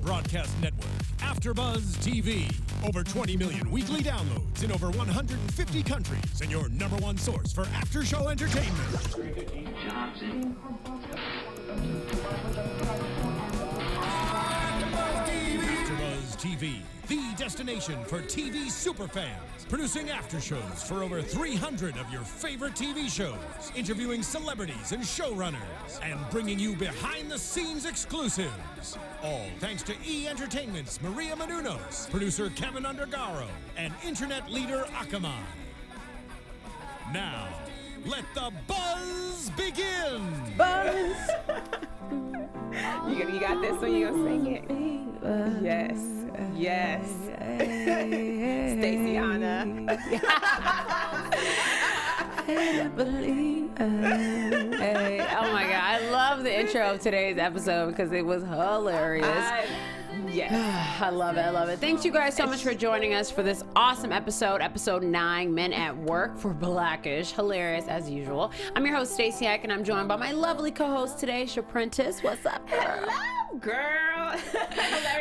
broadcast network, AFTERBUZZ TV. Over 20 million weekly downloads in over 150 countries, and your number one source for after-show entertainment. AFTERBUZZ TV, the destination for TV superfans. Producing aftershows for over 300 of your favorite TV shows, interviewing celebrities and showrunners, and bringing you behind-the-scenes exclusives. All thanks to E! Entertainment's Maria Menounos, producer Kevin Undergaro, and internet leader Akamai. Now, let the buzz begin! Buzz! you got this one, you gonna sing it? Yes. Yes. Stacy Anna. Hey, oh my God, I love the intro of today's episode because it was hilarious. Yes. I love it. I love it. Thanks you guys so much for joining us for this awesome episode 9, Men at Work for Blackish. Hilarious as usual. I'm your host, Stacy, and I'm joined by my lovely co-host today, Sharprintace. What's up, girl? Hello, girl.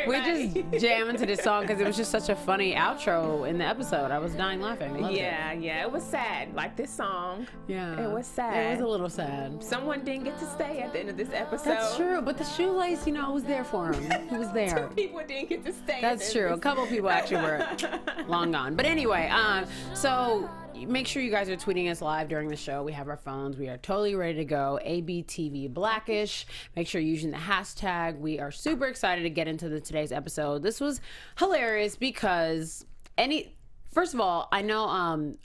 We're just jamming to this song because it was just such a funny outro in the episode. I was dying laughing. Loved it. Yeah, it was sad. Like this song. Yeah. It was sad. It was a little sad. Someone didn't get to stay at the end of this episode. That's true, but the shoelace, was there for him. He was there. 2 people didn't get to stay. That's true. A couple people actually were long gone. But anyway, so make sure you guys are tweeting us live during the show. We have our phones. We are totally ready to go. ABTV Blackish. Make sure you're using the hashtag. We are super excited to get into today's episode. This was hilarious because first of all, I know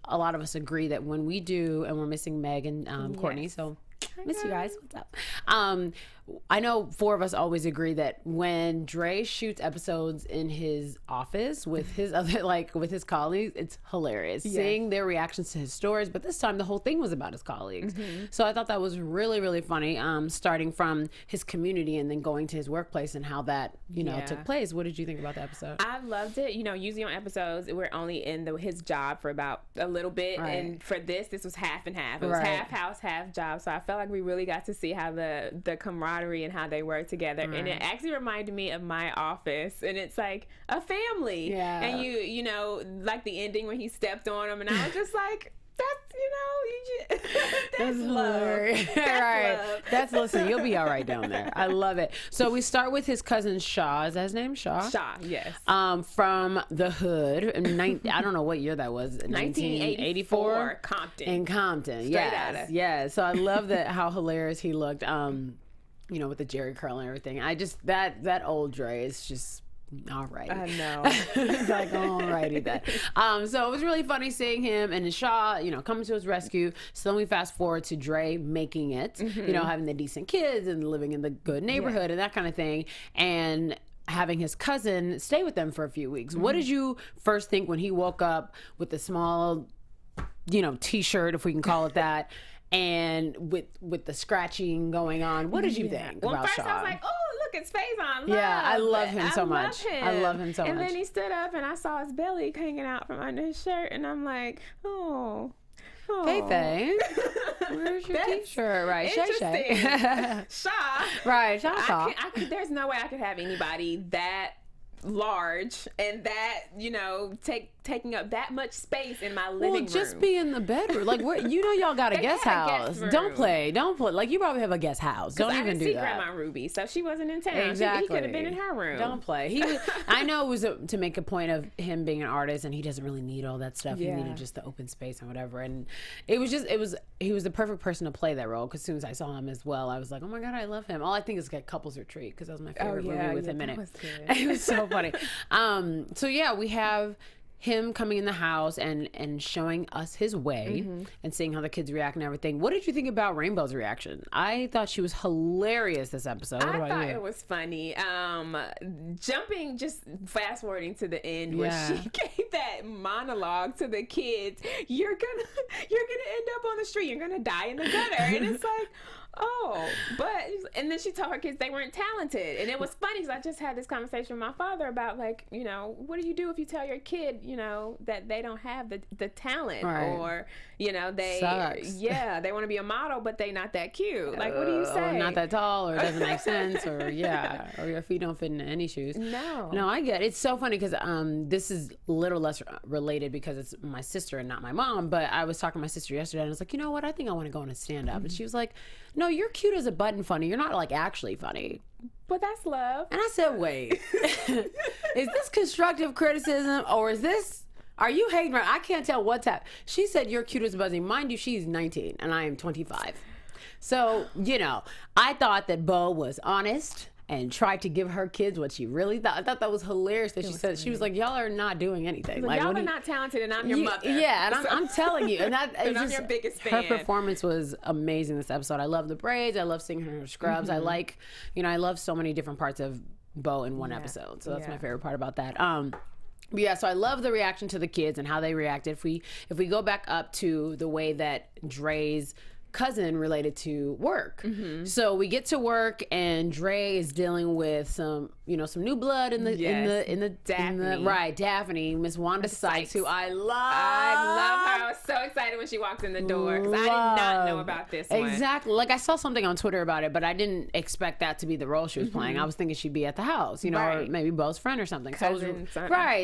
a lot of us agree that when we do, and we're missing Meg and Courtney, Yes. so miss you guys. What's up? I know 4 of us always agree that when Dre shoots episodes in his office with his other, with his colleagues, it's hilarious. Yes. Seeing their reactions to his stories, but this time the whole thing was about his colleagues. Mm-hmm. So I thought that was really, really funny, starting from his community and then going to his workplace and how that, took place. What did you think about the episode? I loved it. Usually on episodes, we're only in his job for about a little bit. Right. And for this was half and half. It was half house, half job. So I felt like we really got to see how the camaraderie and how they work together. Right. And it actually reminded me of my office. And it's like a family. Yeah. And like the ending when he stepped on him. And I was just like, that's love. That's right. love. Listen, you'll be all right down there. I love it. So we start with his cousin Shaw. Is that his name? Shaw? Shaw, yes. From the hood. I don't know what year that was. 1984. Compton. In Compton. Yes. Yeah. So I love how hilarious he looked. With the Jerry curl and everything. That old Dre is just all right. I know. It's like, alrighty then. So it was really funny seeing him and Shaw, coming to his rescue. So then we fast forward to Dre making it, having the decent kids and living in the good neighborhood and that kind of thing. And having his cousin stay with them for a few weeks. Mm-hmm. What did you first think when he woke up with the small, t-shirt, if we can call it that, and with the scratching going on? What did you think about first Shaw? I was like, oh, look, it's face on. Yeah, I love him so much. I love him so much. And then he stood up and I saw his belly hanging out from under his shirt and I'm like, oh. Hey, Faye. Where's your t-shirt? Right, Shay. Shaw. Right, Shaw. There's no way I could have anybody that large and that taking up that much space in my living room. Well, just be in the bedroom. Like, y'all got a guest house. Don't play. Like, you probably have a guest house. Don't even do that. I didn't see Grandma Ruby, so she wasn't in town. Exactly. He could have been in her room. Don't play. I know it was to make a point of him being an artist, and he doesn't really need all that stuff. Yeah. He needed just the open space and whatever. And he was the perfect person to play that role. Because as soon as I saw him as well, I was like, oh my God, I love him. All I think is get Couples Retreat because that was my favorite movie with him in it. Was good. It was so funny. So yeah, we have him coming in the house and showing us his way and seeing how the kids react and everything. What did you think about Rainbow's reaction? I thought she was hilarious this episode. What about you? I thought it was funny. Just fast forwarding to the end where she gave that monologue to the kids. You're gonna end up on the street. You're gonna die in the gutter. And it's like, And then she told her kids they weren't talented. And it was funny because I just had this conversation with my father about, like, you know, what do you do if you tell your kid, you know, that they don't have the talent, or, you know, they want to be a model, but they not that cute. Like, what do you say? Or not that tall, or it doesn't make sense, or or your feet don't fit into any shoes. No, I get it. It's so funny because this is a little less related because it's my sister and not my mom, but I was talking to my sister yesterday and I was like, you know what, I think I want to go on a stand-up. And she was like, no, you're cute as a button funny. You're not like actually funny. But that's love. And I said, wait, is this constructive criticism or are you hating her? I can't tell what's happening. She said, you're cute as a button. Mind you, she's 19 and I am 25. So, you know, I thought that Bo was honest and tried to give her kids what she really thought. I thought that was hilarious that she said, she was like, y'all are not doing anything. Like, y'all are not talented and I'm your mother. Yeah, and I'm telling you. And I'm your biggest fan. Her performance was amazing this episode. I love the braids. I love seeing her in her scrubs. I like, you know, I love so many different parts of Bo in one episode. So that's my favorite part about that. But yeah, so I love the reaction to the kids and how they reacted. If we go back up to the way that Dre's cousin related to work. So we get to work and Dre is dealing with some new blood in the Daphne, Miss Wanda Sykes, who I love. I was so excited when she walked in the door because I did not know about this one. Exactly. Like, I saw something on Twitter about it, but I didn't expect that to be the role she was playing. I was thinking she'd be at the house, or maybe Bo's friend or something. Cousin,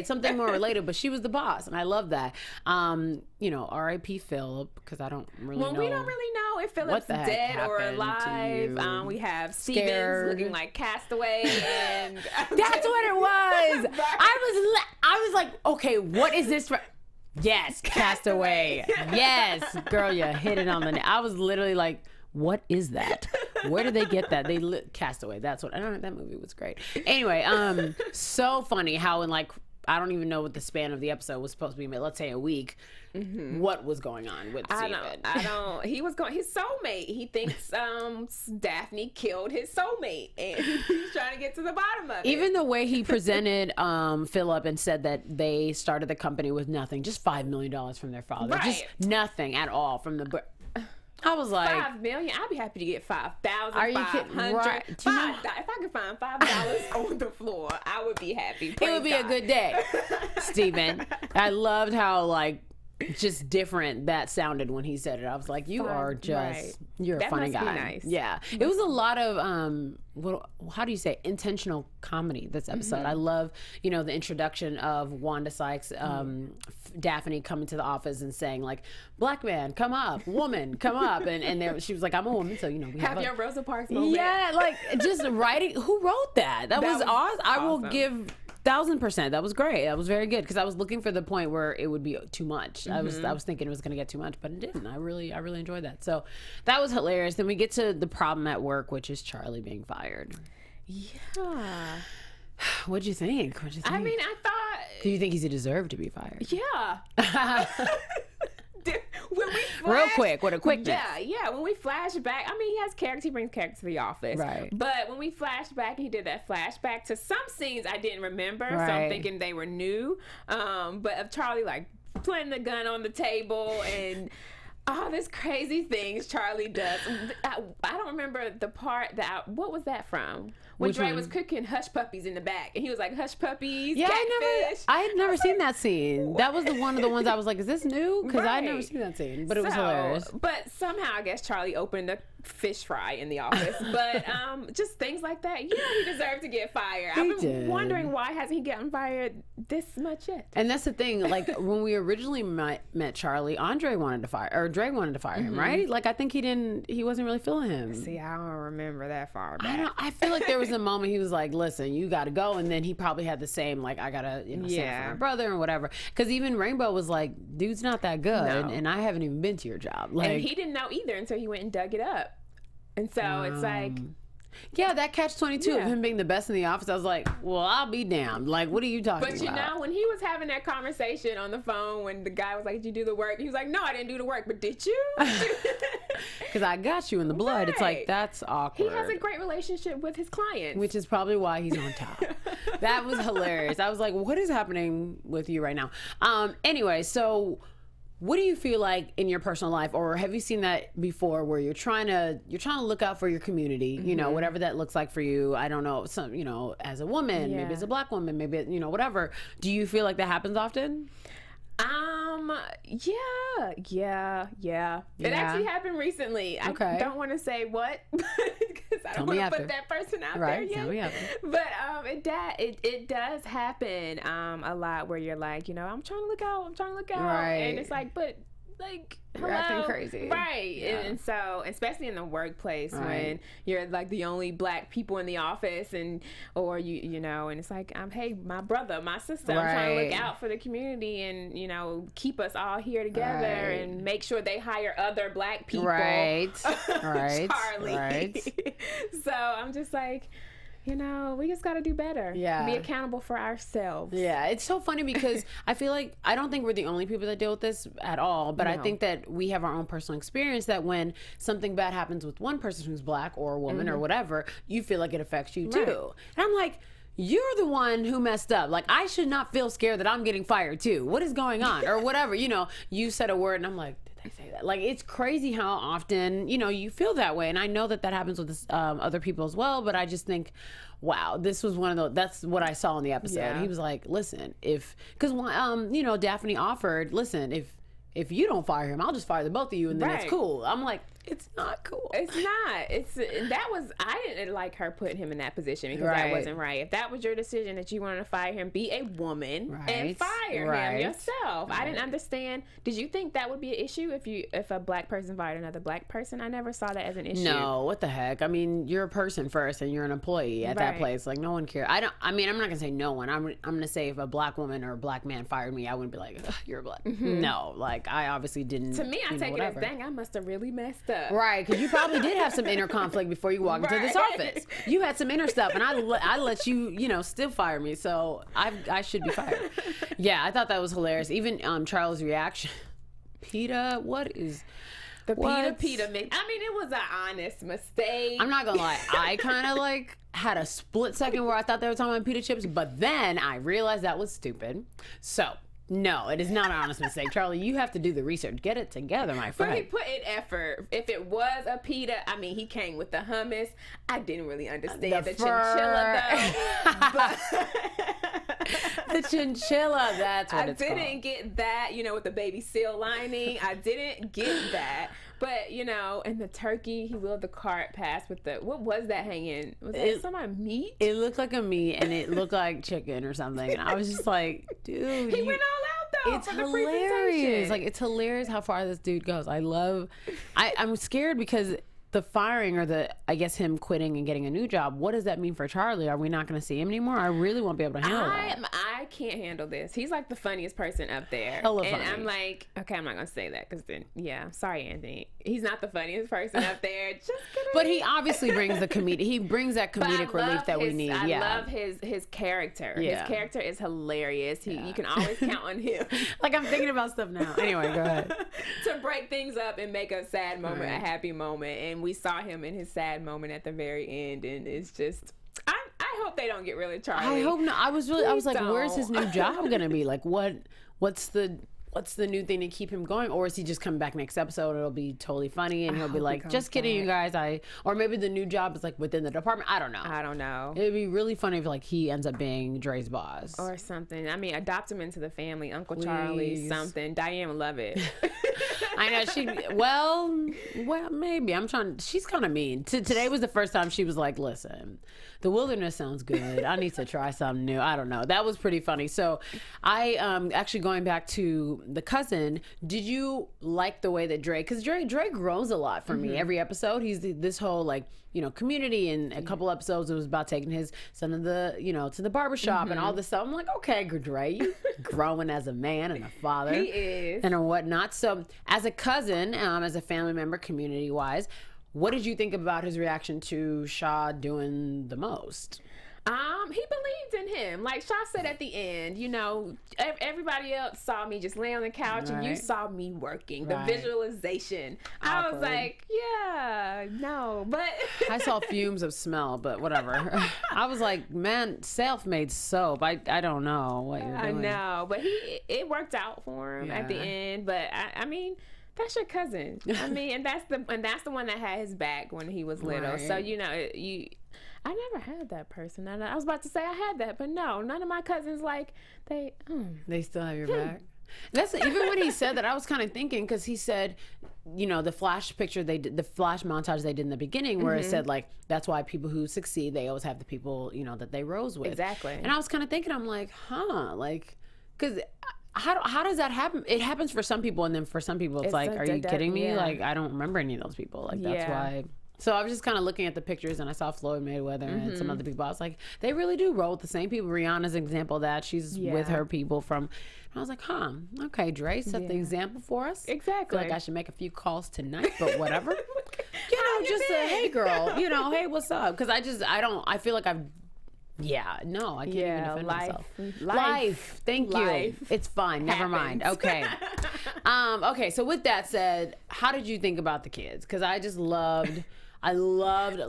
something more related, but she was the boss, and I love that. R.I.P. Philip, because I don't really know. We don't really know if Philip's dead or alive. We have Stevens looking like Castaway, and that's what it was. I was like, okay, what is this? Yes, Castaway. Yes, girl, you hit it on the nail. I was literally like, what is that? Where did they get that? Castaway. That's what I don't know. That movie was great. Anyway, so funny how in like, I don't even know what the span of the episode was supposed to be, but let's say a week. What was going on with Steven? I don't. He was going his soulmate. He thinks Daphne killed his soulmate, and he's trying to get to the bottom of it. Even the way he presented Philip and said that they started the company with nothing, just $5 million from their father, just nothing at all from the. I was like, $5 million. I'd be happy to get 5,000. Are you kidding? Right. If I could find $5 on the floor, I would be happy. It would be a good day, Steven. I loved how just different that sounded when he said it. I was like, you're a funny guy. Nice. Yeah. It was a lot of how do you say, intentional comedy this episode. I love, the introduction of Wanda Sykes, Daphne coming to the office and saying like, black man, come up, woman, come up. And she was like, I'm a woman, so we have your Rosa Parks moment. Yeah, like just writing. Who wrote that? That was awesome. I will give 1,000%. That was great. That was very good because I was looking for the point where it would be too much. I was thinking it was going to get too much, but it didn't. I really enjoyed that. So that was hilarious. Then we get to the problem at work, which is Charlie being fired. Yeah. What'd you think? I mean, I thought. Do you think he deserved to be fired? Yeah. Real quick, what a quickness. Yeah. When we flash back, I mean, he has character. He brings character to the office. Right. But when we flash back, he did that flashback to some scenes I didn't remember, so I'm thinking they were new. But of Charlie like planting the gun on the table and all these crazy things Charlie does. I don't remember the part what was that from? When Dre was cooking hush puppies in the back, and he was like, hush puppies, catfish. I had never seen that scene. That was one of the ones I was like, is this new? Because I had never seen that scene, but it was hilarious. But somehow, I guess Charlie opened a fish fry in the office. But just things like that. Yeah, he deserved to get fired. I've been wondering why hasn't he gotten fired this much yet? And that's the thing. Like, when we originally met Charlie, Dre wanted to fire him, right? Like, I think he wasn't really feeling him. See, I don't remember that far back. I feel like there was a moment he was like, listen, you got to go. And then he probably had the same, like, I got to, stand for my brother and whatever. Because even Rainbow was like, dude's not that good. No. And I haven't even been to your job. Like, and he didn't know either until he went and dug it up. And so it's like... Yeah, that catch-22 of him being the best in the office, I was like, well, I'll be damned. Like, what are you talking about? But when he was having that conversation on the phone, when the guy was like, did you do the work? He was like, no, I didn't do the work, but did you? Because I got you in the blood. Right. It's like, that's awkward. He has a great relationship with his clients. Which is probably why he's on top. That was hilarious. I was like, what is happening with you right now? Anyway, so... what do you feel like in your personal life, or have you seen that before, where you're trying to look out for your community, you know, whatever that looks like for you? I don't know, some, you know, as a woman, maybe as a Black woman, maybe, you know, whatever. Do you feel like that happens often? Yeah. It actually happened recently. I don't want to say what, because I don't want to put that person out there yet. Tell me after. But it does happen a lot, where you're like, you know, I'm trying to look out, and it's like, but like, you're acting crazy, right? And so, especially in the workplace, when you're like the only Black people in the office, or you know, and it's like, hey, my brother, my sister, I'm trying to look out for the community, and you know, keep us all here together, and make sure they hire other Black people, Charlie. So I'm just like, you know, we just got to do better. Yeah. Be accountable for ourselves. Yeah. It's so funny because I feel like, I don't think we're the only people that deal with this at all, but I think that we have our own personal experience, that when something bad happens with one person who's Black or a woman or whatever, you feel like it affects you too. And I'm like, you're the one who messed up. Like, I should not feel scared that I'm getting fired too. What is going on? Or whatever, you know, you said a word and I'm like, I say that. Like, it's crazy how often, you know, you feel that way. And I know that happens with this, other people as well, but I just think, wow, this was one of those, that's what I saw in the episode. Yeah. He was like, listen, because you know, Daphne offered, listen, if you don't fire him, I'll just fire the both of you, and then it's cool. I'm like, it's not cool. It's not. I didn't like her putting him in that position, because that wasn't right. If that was your decision that you wanted to fire him, be a woman and fire him yourself. I didn't understand. Did you think that would be an issue if a Black person fired another Black person? I never saw that as an issue. No, what the heck? I mean, you're a person first, and you're an employee at that place. Like, no one cares. I mean, I'm not gonna say no one. I'm gonna say, if a Black woman or a Black man fired me, I wouldn't be like, you're Black. No, like, I obviously didn't. To me, I take it as, dang, I must have really messed up. Right, because you probably did have some inner conflict before you walked into this office. You had some inner stuff, and I let you, you know, still fire me. So I should be fired. Yeah, I thought that was hilarious. Even Charlie's reaction. PETA, what is... PETA mix. I mean, it was an honest mistake. I'm not gonna lie. I kind of like had a split second where I thought they were talking about pita chips, but then I realized that was stupid. So... no, it is not an honest mistake. Charlie, you have to do the research. Get it together, my friend. But he put in effort. If it was a pita, I mean, he came with the hummus. I didn't really understand the chinchilla, though. The chinchilla, that's what it's called. I didn't get that, you know, with the baby seal lining. I didn't get that. But, you know, and the turkey, he wheeled the cart past with the, what was that hanging? Was that some meat? It looked like a meat, and it looked like chicken or something. And I was just like, dude. He went all out, though, it's hilarious. Like, it's hilarious how far this dude goes. I'm scared because the firing, or I guess him quitting and getting a new job, what does that mean for Charlie? Are we not going to see him anymore? I really won't be able to handle that. I can't handle this. He's like the funniest person up there. Hella funny. And I'm like, okay, I'm not going to say that, because then, sorry, Anthony. He's not the funniest person up there. Just kidding. But he obviously brings the comedic. He brings that comedic relief that we need. I love his character. Yeah. His character is hilarious. You can always count on him. Like, I'm thinking about stuff now. Anyway, go ahead. To break things up and make a sad moment a happy moment. And we saw him in his sad moment at the very end, and it's just, I hope they don't get rid of Charlie. I hope not. I was like, where's his new job gonna be? Like, what's the new thing to keep him going? Or is he just coming back next episode? It'll be totally funny, and he'll be like, just kidding, you guys. Or maybe the new job is like within the department. I don't know. It'd be really funny if like he ends up being Dre's boss or something. I mean, adopt him into the family, Uncle Charlie, something. Diane would love it. I know well, maybe. She's kind of mean. Today was the first time she was like, listen, the wilderness sounds good. I need to try something new. I don't know. That was pretty funny. So I, actually going back to the cousin, did you like the way that Dre, because Dre grows a lot for me every episode. He's this whole like, you know, community, and a couple episodes it was about taking his son to the barbershop and all this stuff. I'm like, okay, Dre, you growing as a man and a father. He is. And whatnot. So as a cousin, as a family member, community wise, what did you think about his reaction to Shaw doing the most? He believed in him. Like Shaw said at the end, you know, everybody else saw me just lay on the couch and you saw me working. The visualization. Awkward. I was like, yeah, no, but I saw fumes of smell, but whatever. I was like, man, self-made soap. I don't know what you're doing. I know, but it worked out for him at the end. But I mean, that's your cousin. I mean, and that's the one that had his back when he was little. So you know, I never had that person. I was about to say I had that, but no, none of my cousins they still have your back. That's even when he said that, I was kind of thinking, because he said, you know, the flash picture the flash montage they did in the beginning, where it said like that's why people who succeed, they always have the people, you know, that they rose with. Exactly. And I was kind of thinking, I'm like, like, because how does that happen? It happens for some people, and then for some people it's like, are you kidding me? Like, I don't remember any of those people. Like, that's why. So I was just kind of looking at the pictures, and I saw Floyd Mayweather and some other people. I was like, they really do roll with the same people. Rihanna's an example of that. She's with her people from. And I was like, okay, Dre, set the example for us. Exactly. I feel like I should make a few calls tonight, but whatever. You know, just a hey girl, you know, hey, what's up? Because I feel like I've. Yeah, no, I can't even defend myself. Life. Thank you. It's fine. Never mind. Okay. Okay, so with that said, how did you think about the kids? Because I loved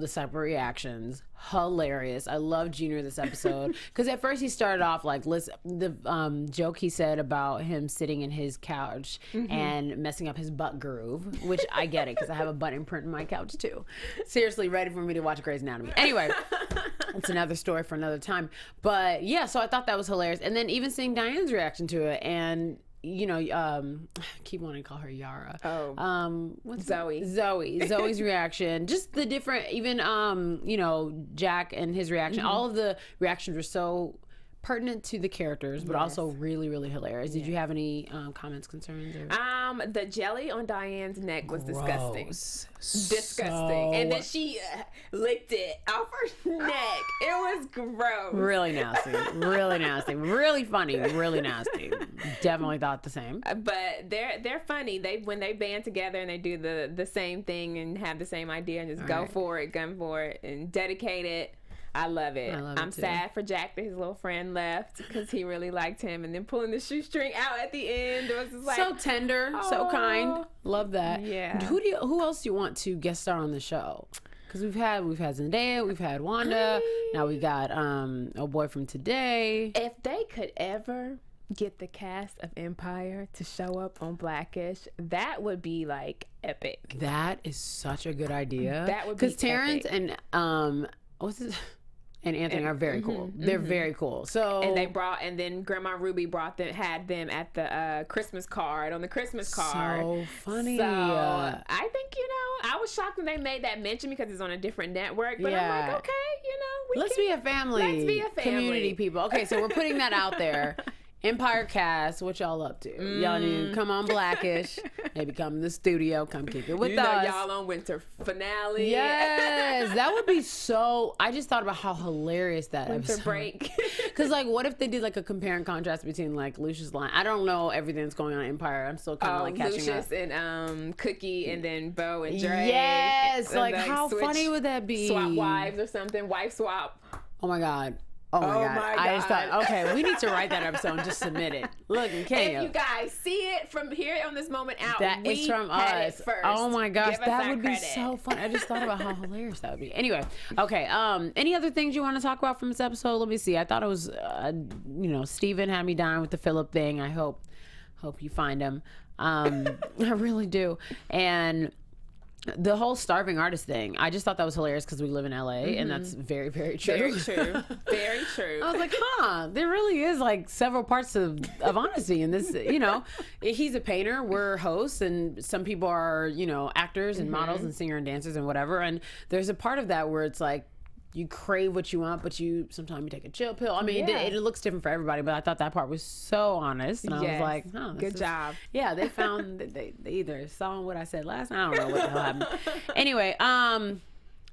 the separate reactions. Hilarious. I loved Junior this episode. Because at first he started off like, the joke he said about him sitting in his couch and messing up his butt groove, which I get it, because I have a butt imprint in my couch too. Seriously, ready for me to watch Grey's Anatomy. Anyway, it's another story for another time. But yeah, so I thought that was hilarious. And then even seeing Diane's reaction to it, and you know, I keep wanting to call her Yara. What's Zoe. Zoe's reaction, just the different, even you know, Jack and his reaction. All of the reactions were so pertinent to the characters, but also really, really hilarious. Did you have any comments, concerns? Or? The jelly on Diane's neck was disgusting. Disgusting. And then she licked it off her neck. It was gross. Really nasty. Really nasty. Really funny. Really nasty. Definitely thought the same. But they're funny. When they band together and they do the same thing and have the same idea and just go for it, gun for it, and dedicate it. I love it. I'm sad for Jack that his little friend left, because he really liked him, and then pulling the shoestring out at the end, it was just like so tender, so kind. Love that. Yeah. Who else do you want to guest star on the show? Because we've had Zendaya, we've had Wanda, now we got a boy from Today. If they could ever get the cast of Empire to show up on Blackish, that would be like epic. That is such a good idea. That would be, because Terrence and and Anthony are very cool. They're very cool. So and then Grandma Ruby had them at the Christmas card, on the Christmas card. So funny. So I think, you know, I was shocked when they made that mention, because it's on a different network. But I'm like, okay, you know, let's be a family. Let's be a family. Community people. Okay, so we're putting that out there. Empire cast, what y'all up to? Y'all need to come on Blackish. Maybe come in the studio, come kick it with us. Y'all on winter finale. Yes, that would be so. I just thought about how hilarious that winter episode. Break. Because like, what if they did like a compare and contrast between like Lucius line? I don't know everything that's going on in Empire. I'm still kind of like catching Lucius up. And Cookie, and then Bo and Dre. Yes, like how funny would that be? Swap wives or something. Wife swap. Oh my God. Oh my God. I just thought, okay, we need to write that episode and just submit it. Look, if you guys see it from here on this moment out, that is from us. First. Oh my gosh, that would be so fun. I just thought about how hilarious that would be. Anyway, okay. Any other things you want to talk about from this episode? Let me see. I thought it was, you know, Steven had me dying with the Philip thing. I hope you find him. I really do. And the whole starving artist thing, I just thought that was hilarious, because we live in LA, and that's very, very true. Very true. Very true. I was like, there really is like several parts of honesty in this. You know, he's a painter, we're hosts, and some people are, you know, actors and models and singer and dancers and whatever. And there's a part of that where it's like, you crave what you want, but sometimes you take a chill pill. I mean, it looks different for everybody, but I thought that part was so honest. And I was like, good job. Yeah, they found that they either saw what I said last night. I don't know what the hell happened. Anyway,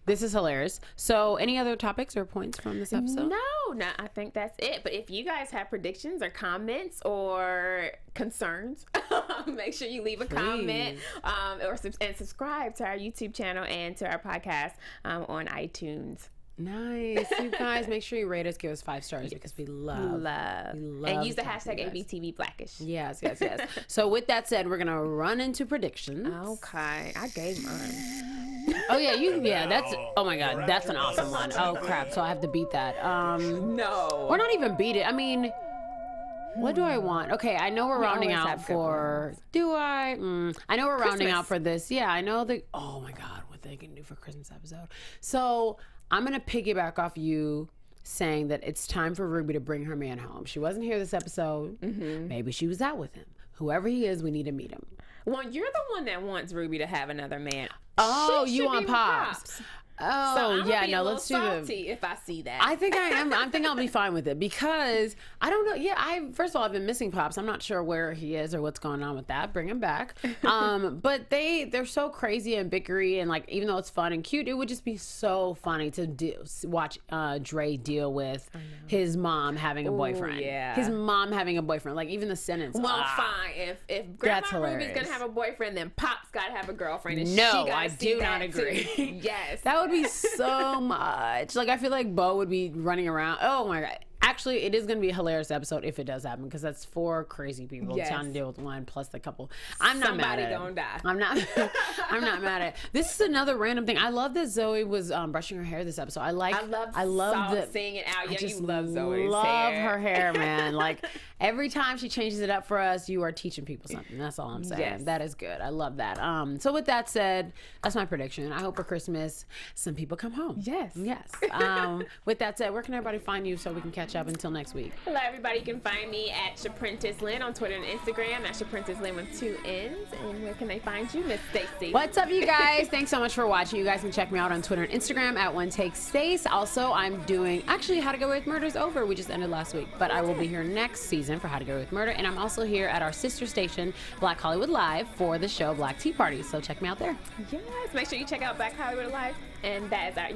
this is hilarious. So any other topics or points from this episode? No, I think that's it. But if you guys have predictions or comments or concerns, make sure you leave a comment and subscribe to our YouTube channel and to our podcast on iTunes. Nice. You guys, make sure you rate us, give us 5 stars because we love. And use the hashtag ABTV Blackish. Yes. So with that said, we're going to run into predictions. Okay. I gave mine. Oh, yeah, that's, oh my God, that's an awesome one. Oh, crap. So I have to beat that. No. Or not even beat it. I mean, what do I want? Okay, I know we're rounding out for, I know we're rounding out for this. Yeah, I know oh my God, what they can do for Christmas episode. So I'm going to piggyback off you saying that it's time for Ruby to bring her man home. She wasn't here this episode. Maybe she was out with him. Whoever he is, we need to meet him. Well, you're the one that wants Ruby to have another man. Oh, you want Pops. Oh, so yeah, no, let's do it. If I see that. I think I am. I think I'll be fine with it because I don't know. Yeah, first of all, I've been missing Pops. I'm not sure where he is or what's going on with that. Bring him back. But they're so crazy and bickery and like, even though it's fun and cute, it would just be so funny to watch Dre deal with his mom having a boyfriend. Yeah. His mom having a boyfriend. Like even the sentence. Well, fine. If Grandma Ruby's gonna have a boyfriend, then Pop's gotta have a girlfriend. And no, I do not agree. Yes. That would be so much. Like I feel like Bo would be running around. Oh my God. Actually, it is going to be a hilarious episode if it does happen because that's 4 crazy people trying to deal with one plus the couple. I'm not mad at it. Somebody gonna die. I'm not mad at it. This is another random thing. I love that Zoe was brushing her hair this episode. I love seeing it out. Yeah, you love Zoe's love hair. her hair, man. Like every time she changes it up for us, you are teaching people something. That's all I'm saying. Yes. That is good. I love that. So with that said, that's my prediction. I hope for Christmas some people come home. Yes. With that said, where can everybody find you so we can catch up until next week? Hello, everybody. You can find me at Sharprintace Lynn on Twitter and Instagram. At Sharprintace Lynn with 2 N's. And where can they find you, Miss Stacy? What's up, you guys? Thanks so much for watching. You guys can check me out on Twitter and Instagram at OneTakeStace. Also, I'm doing How to Get Away with Murder is over. We just ended last week, but I will be here next season for How to Get Away with Murder, and I'm also here at our sister station, Black Hollywood Live, for the show Black Tea Party. So check me out there. Yes. Make sure you check out Black Hollywood Live, and that's our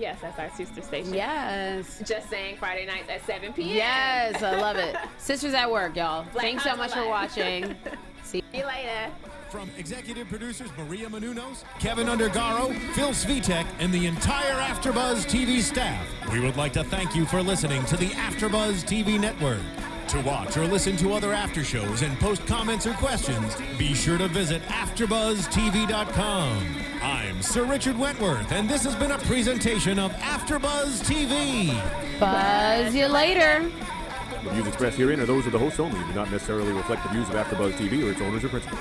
sister station. Yes. Just saying, Friday nights at 7 p.m. Yes, I love it. Sisters at work, y'all. Black Thanks so much for watching. See you later. From executive producers Maria Menounos, Kevin Undergaro, Phil Svitek, and the entire AfterBuzz TV staff, we would like to thank you for listening to the AfterBuzz TV network. To watch or listen to other after shows and post comments or questions, be sure to visit AfterBuzzTV.com. I'm Sir Richard Wentworth, and this has been a presentation of AfterBuzz TV. Buzz you later. The views expressed herein are those of the hosts only and do not necessarily reflect the views of AfterBuzz TV or its owners or principals.